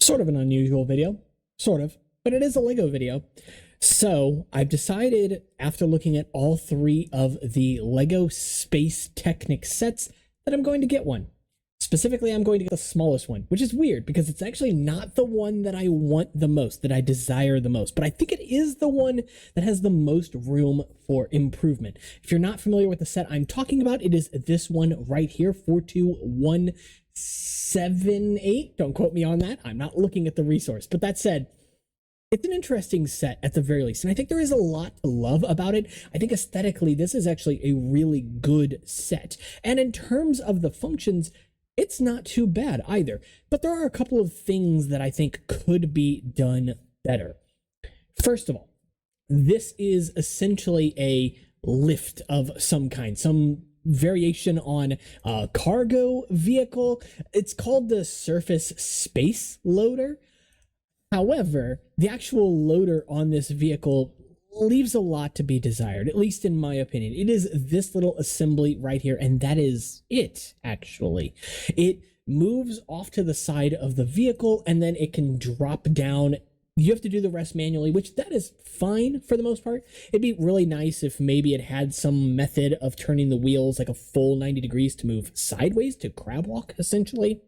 Sort of an unusual video, sort of, but it is a Lego video. So I've decided, after looking at all three of the Lego Space Technic sets, that I'm going to get one. Specifically, I'm going to get the smallest one, which is weird because it's actually not the one that I want the most, that I desire the most, but I think it is the one that has the most room for improvement. If you're not familiar with the set I'm talking about, it is this one right here, 42178. Don't quote me on that. I'm not looking at the resource, but that said, it's an interesting set at the very least, and I think there is a lot to love about it. I think aesthetically, this is actually a really good set, and in terms of the functions, it's not too bad either, but there are a couple of things that I think could be done better. First of all, this is essentially a lift of some kind, some variation on a cargo vehicle. It's called the Surface Space Loader. However, the actual loader on this vehicle leaves a lot to be desired, at least in my opinion. It is this little assembly right here, and that is it, actually. It moves off to the side of the vehicle, and then it can drop down. You have to do the rest manually, which that is fine for the most part. It'd be really nice if maybe it had some method of turning the wheels like a full 90 degrees to move sideways, to crab walk, essentially,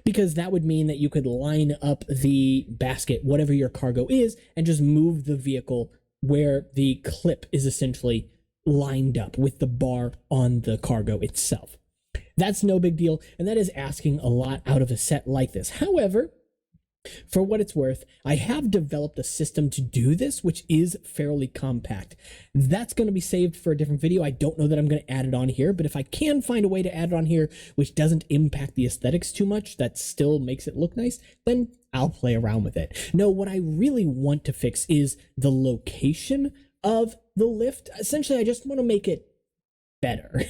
because that would mean that you could line up the basket, whatever your cargo is, and just move the vehicle where the clip is essentially lined up with the bar on the cargo itself. That's no big deal, and that is asking a lot out of a set like this. However, for what it's worth, I have developed a system to do this, which is fairly compact. That's going to be saved for a different video. I don't know that I'm going to add it on here, but if I can find a way to add it on here, which doesn't impact the aesthetics too much, that still makes it look nice, then I'll play around with it. No, what I really want to fix is the location of the lift. Essentially, I just want to make it better.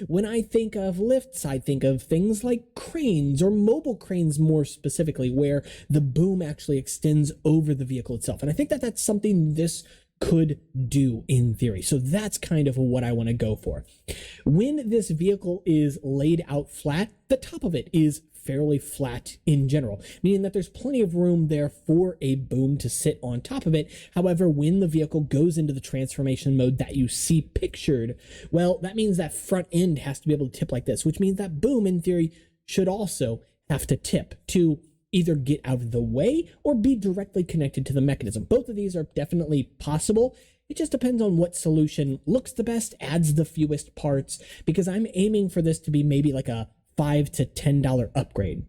When I think of lifts, I think of things like cranes, or mobile cranes more specifically, where the boom actually extends over the vehicle itself. And I think that that's something this could do in theory. So that's kind of what I want to go for. When this vehicle is laid out flat, the top of it is fairly flat in general, meaning that there's plenty of room there for a boom to sit on top of it. However, when the vehicle goes into the transformation mode that you see pictured, well, that means that front end has to be able to tip like this, which means that boom, in theory, should also have to tip to either get out of the way or be directly connected to the mechanism. Both of these are definitely possible. It just depends on what solution looks the best, adds the fewest parts, because I'm aiming for this to be maybe like a $5 to $10 upgrade.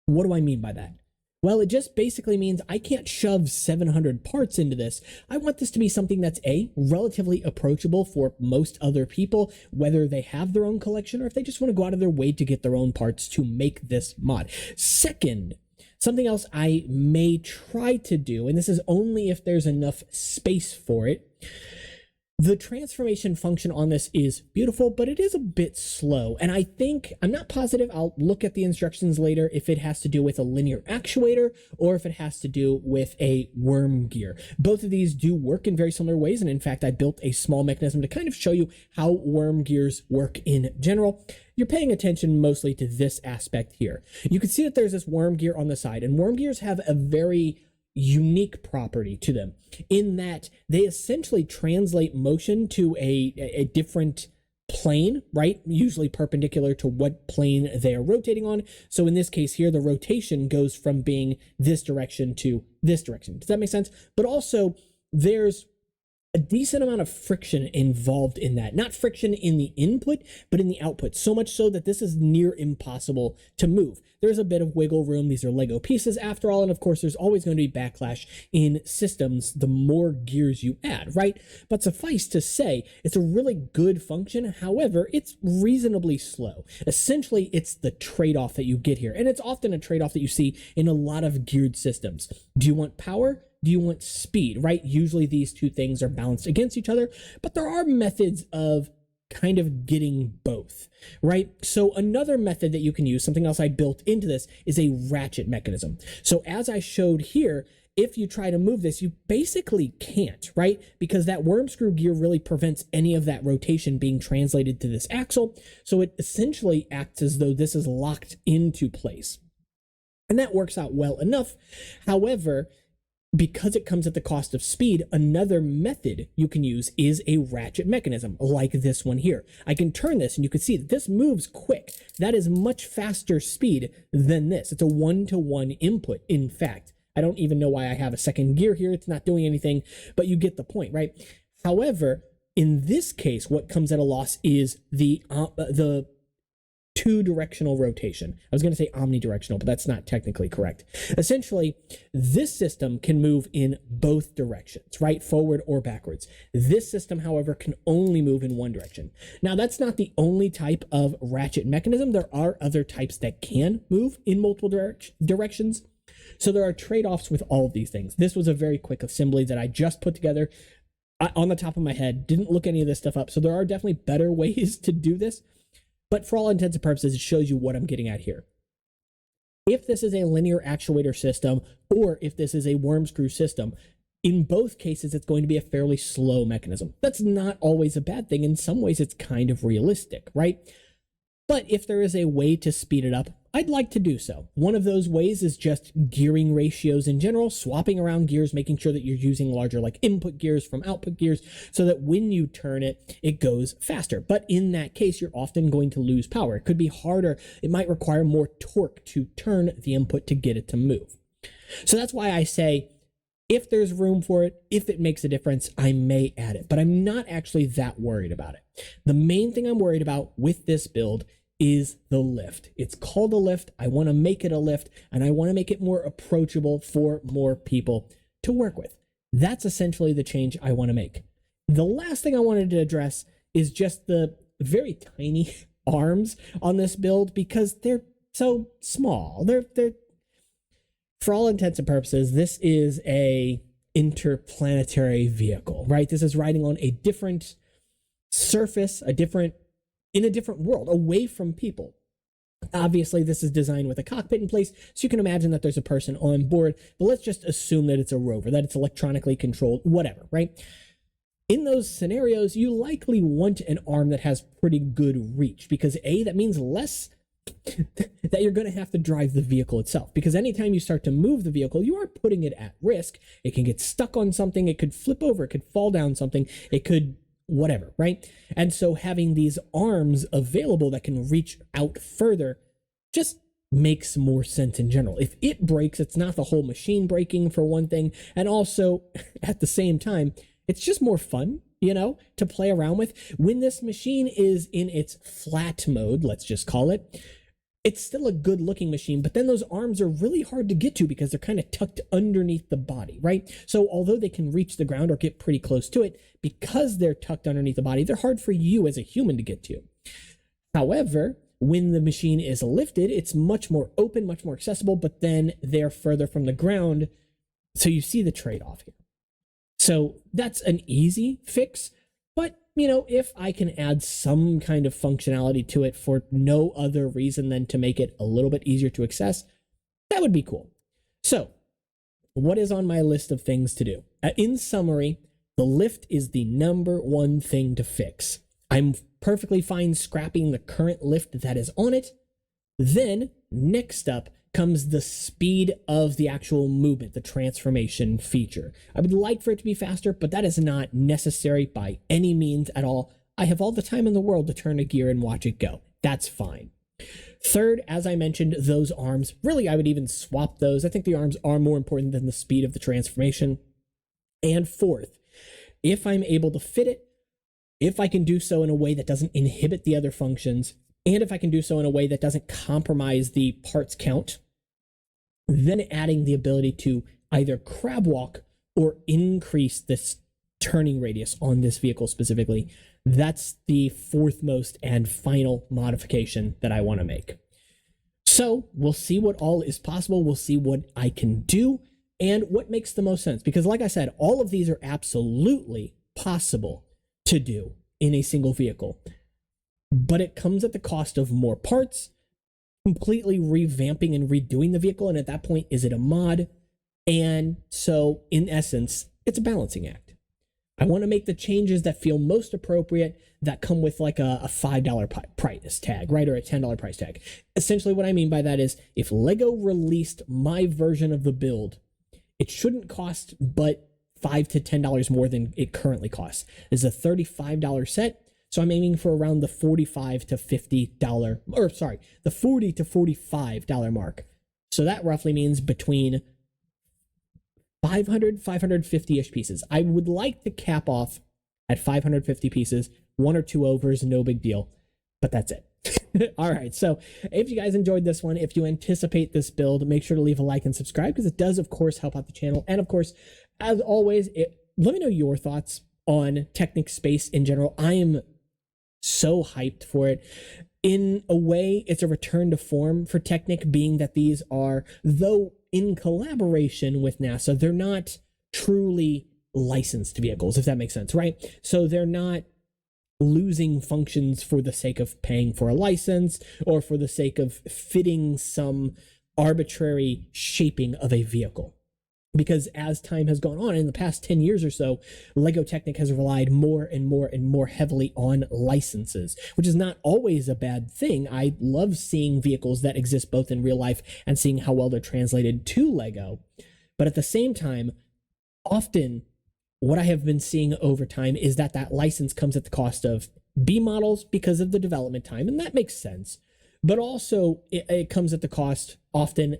What do I mean by that? Well, it just basically means I can't shove 700 parts into this. I want this to be something that's relatively approachable for most other people, whether they have their own collection or if they just want to go out of their way to get their own parts to make this mod. Second, something else I may try to do, and this is only if there's enough space for it, the transformation function on this is beautiful, but it is a bit slow. And I think, I'm not positive, I'll look at the instructions later if it has to do with a linear actuator or if it has to do with a worm gear. Both of these do work in very similar ways. And in fact, I built a small mechanism to kind of show you how worm gears work in general. You're paying attention mostly to this aspect here. You can see that there's this worm gear on the side, and worm gears have a very unique property to them in that they essentially translate motion to a different plane, right? Usually perpendicular to what plane they are rotating on. So in this case here, the rotation goes from being this direction to this direction. Does that make sense? But also there's a decent amount of friction involved in that. Not friction in the input, but in the output. So much so that this is near impossible to move. There's a bit of wiggle room. These are Lego pieces after all. And of course, there's always going to be backlash in systems the more gears you add, right? But suffice to say, it's a really good function. However, it's reasonably slow. Essentially, it's the trade-off that you get here. And it's often a trade-off that you see in a lot of geared systems. Do you want power? Do you want speed, right? Usually these two things are balanced against each other, but there are methods of kind of getting both, right? So another method that you can use, something else I built into this, is a ratchet mechanism. So as I showed here, if you try to move this, you basically can't, right? Because that worm screw gear really prevents any of that rotation being translated to this axle. So it essentially acts as though this is locked into place. And that works out well enough. However, because it comes at the cost of speed, another method you can use is a ratchet mechanism like this one here. I can turn this and you can see that this moves quick. That is much faster speed than this. It's a 1-to-1 input, in fact. I don't even know why I have a second gear here. It's not doing anything, but you get the point, right? However, in this case, what comes at a loss is the two-directional rotation. I was going to say omnidirectional, but that's not technically correct. Essentially, this system can move in both directions, right? Forward or backwards. This system, however, can only move in one direction. Now, that's not the only type of ratchet mechanism. There are other types that can move in multiple directions. So there are trade-offs with all of these things. This was a very quick assembly that I just put together on the top of my head. Didn't look any of this stuff up. So there are definitely better ways to do this. But for all intents and purposes, it shows you what I'm getting at here. If this is a linear actuator system, or if this is a worm screw system, in both cases, it's going to be a fairly slow mechanism. That's not always a bad thing. In some ways, it's kind of realistic, right? But if there is a way to speed it up, I'd like to do so. One of those ways is just gearing ratios in general, swapping around gears, making sure that you're using larger like input gears from output gears so that when you turn it, it goes faster. But in that case, you're often going to lose power. It could be harder. It might require more torque to turn the input to get it to move. So that's why I say, if there's room for it, if it makes a difference, I may add it, but I'm not actually that worried about it. The main thing I'm worried about with this build is the lift. It's called a lift. I want to make it a lift, and I want to make it more approachable for more people to work with. That's essentially the change I want to make. The last thing I wanted to address is just the very tiny arms on this build because they're so small. They're for all intents and purposes, this is a interplanetary vehicle, right? This is riding on a different surface, in a different world, away from people. Obviously, this is designed with a cockpit in place, so you can imagine that there's a person on board, but let's just assume that it's a rover, that it's electronically controlled, whatever, right? In those scenarios, you likely want an arm that has pretty good reach because A, that means less that you're going to have to drive the vehicle itself, because anytime you start to move the vehicle, you are putting it at risk. It can get stuck on something, it could flip over, it could fall down something, it could whatever, right? And so having these arms available that can reach out further just makes more sense in general. If it breaks, it's not the whole machine breaking, for one thing, and also at the same time, it's just more fun, to play around with. When this machine is in its flat mode, let's just call it, it's still a good looking machine, but then those arms are really hard to get to because they're kind of tucked underneath the body, right? So although they can reach the ground or get pretty close to it, because they're tucked underneath the body, they're hard for you as a human to get to. However, when the machine is lifted, it's much more open, much more accessible, but then they're further from the ground. So you see the trade-off here. So that's an easy fix, but if I can add some kind of functionality to it for no other reason than to make it a little bit easier to access, that would be cool. So what is on my list of things to do? In summary, the lift is the number one thing to fix. I'm perfectly fine scrapping the current lift that is on it. Then next up comes the speed of the actual movement, the transformation feature. I would like for it to be faster, but that is not necessary by any means at all. I have all the time in the world to turn a gear and watch it go. That's fine. Third, as I mentioned, those arms, really I would even swap those. I think the arms are more important than the speed of the transformation. And fourth, if I'm able to fit it, if I can do so in a way that doesn't inhibit the other functions, and if I can do so in a way that doesn't compromise the parts count, then adding the ability to either crab walk or increase this turning radius on this vehicle specifically, that's the fourth most and final modification that I want to make. So we'll see what all is possible. We'll see what I can do and what makes the most sense. Because like I said, all of these are absolutely possible to do in a single vehicle, but it comes at the cost of more parts, completely revamping and redoing the vehicle. And at that point, is it a mod? And so in essence, it's a balancing act. I want to make the changes that feel most appropriate that come with like a $5 price tag, right? Or a $10 price tag. Essentially what I mean by that is if Lego released my version of the build, it shouldn't cost but $5 to $10 more than it currently costs. It's a $35 set. So I'm aiming for around the $45 to $50, or sorry, the $40 to $45 mark. So that roughly means between 500, 550-ish pieces. I would like to cap off at 550 pieces, 1 or 2 overs, no big deal, but that's it. All right, so if you guys enjoyed this one, if you anticipate this build, make sure to leave a like and subscribe because it does, of course, help out the channel. And of course, as always, let me know your thoughts on Technic Space in general. I am so hyped for it. In a way, it's a return to form for Technic, being that these are, though in collaboration with NASA, they're not truly licensed vehicles, if that makes sense, right? So they're not losing functions for the sake of paying for a license or for the sake of fitting some arbitrary shaping of a vehicle. Because as time has gone on in the past 10 years or so, Lego Technic has relied more and more and more heavily on licenses, which is not always a bad thing. I love seeing vehicles that exist both in real life and seeing how well they're translated to Lego. But at the same time, often what I have been seeing over time is that that license comes at the cost of B models because of the development time, and that makes sense. But also it comes at the cost often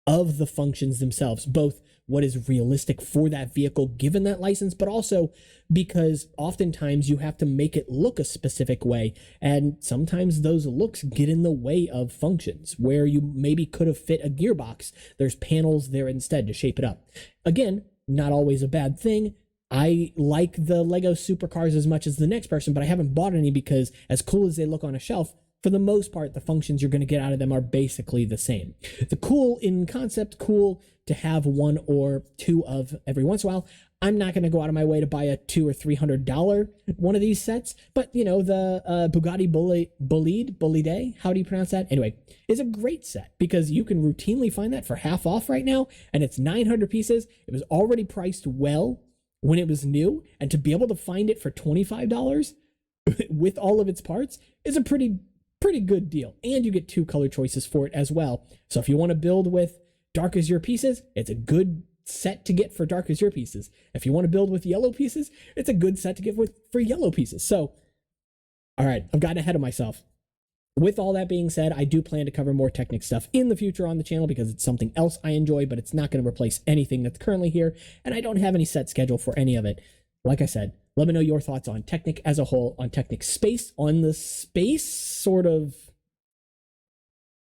of the functions themselves, both what is realistic for that vehicle given that license, but also because oftentimes you have to make it look a specific way, and sometimes those looks get in the way of functions where you maybe could have fit a gearbox. There's panels there instead to shape it up. Again, not always a bad thing. I like the Lego supercars as much as the next person, but I haven't bought any because as cool as they look on a shelf, for the most part, the functions you're going to get out of them are basically the same. The cool in concept, cool to have 1 or 2 of every once in a while. I'm not going to go out of my way to buy a $200 or $300 one of these sets, but you know, the Bugatti Bolide, how do you pronounce that? Anyway, is a great set because you can routinely find that for half off right now, and it's 900 pieces. It was already priced well when it was new, and to be able to find it for $25 with all of its parts is a pretty good deal. And you get 2 color choices for it as well. So if you want to build with dark as your pieces, it's a good set to get for dark as your pieces. If you want to build with yellow pieces, it's a good set to get for yellow pieces. So, all right, I've gotten ahead of myself. With all that being said, I do plan to cover more Technic stuff in the future on the channel because it's something else I enjoy, but it's not going to replace anything that's currently here, and I don't have any set schedule for any of it. Like I said, let me know your thoughts on Technic as a whole, on Technic Space, on the space sort of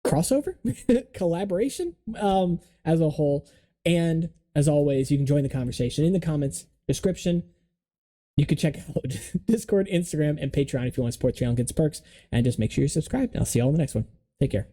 crossover collaboration as a whole. And as always, you can join the conversation in the comments description. You can check out Discord, Instagram, and Patreon if you want to support the channel and get perks. And just make sure you're subscribed. I'll see you all in the next one. Take care.